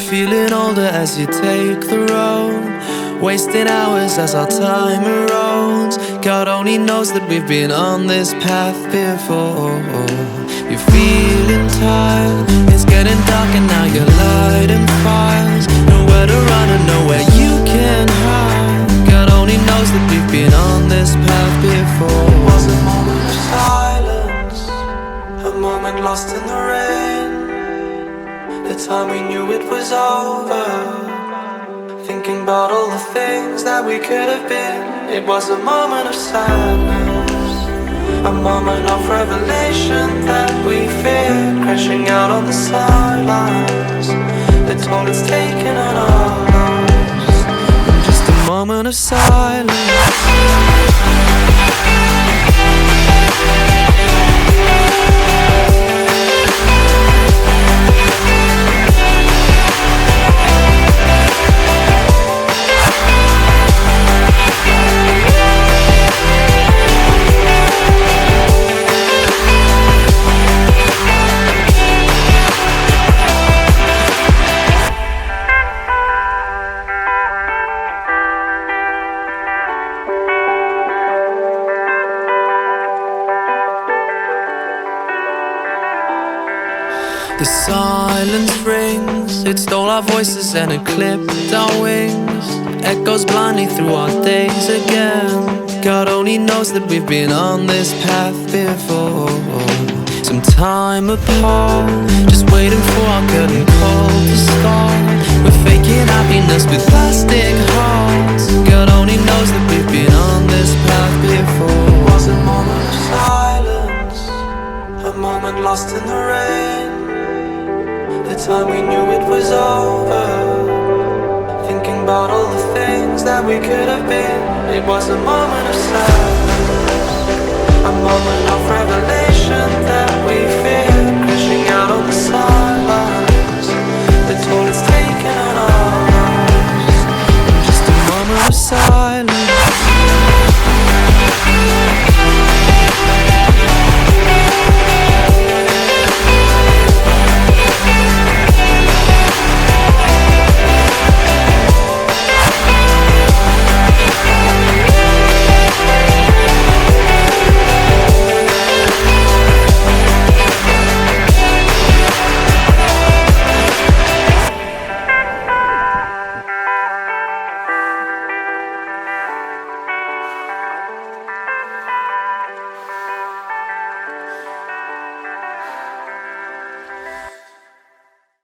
feeling older as you take the road, wasting hours as our time erodes. God only knows that we've been on this path before. You're feeling tired, it's getting dark and now you're lighting fires. Nowhere to run and nowhere you can hide. God only knows that we've been on this path before. It was a moment of silence, a moment lost in the rain. The time we knew it was over, thinking about all the things that we could have been. It was a moment of sadness, a moment of revelation that we feared, crashing out on the sidelines. The toll it's taken on our lives. In just a moment of silence. The silence rings, it stole our voices and it clipped our wings. Echoes blindly through our days again. God only knows that we've been on this path before. Some time apart, just waiting for our curtain call to start. We're faking happiness with plastic hearts. God only knows that we've been on this path before. It was a moment of silence, a moment lost in the rain. The time we knew it was over, thinking about all the things that we could have been. It was a moment of sadness, a moment of revelation that